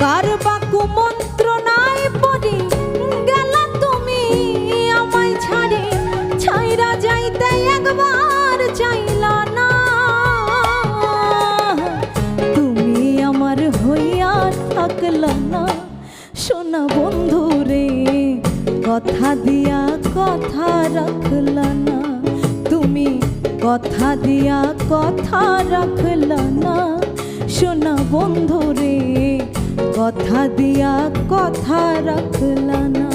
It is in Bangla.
কার বাকু মন্ত্রণায় পড়ি গেলা তুমি আমায় ছাড়ে, ছাইরা যাইতে একবার চাইলা না। তুমি আমার হইয়া থাকলা না সোনা বন্ধু রে, কথা দিয়া কথা রাখলা না। তুমি কথা দিয়া কথা রাখলা না সোনা বন্ধু রে, কথা দিয়া কথা রাখলা না।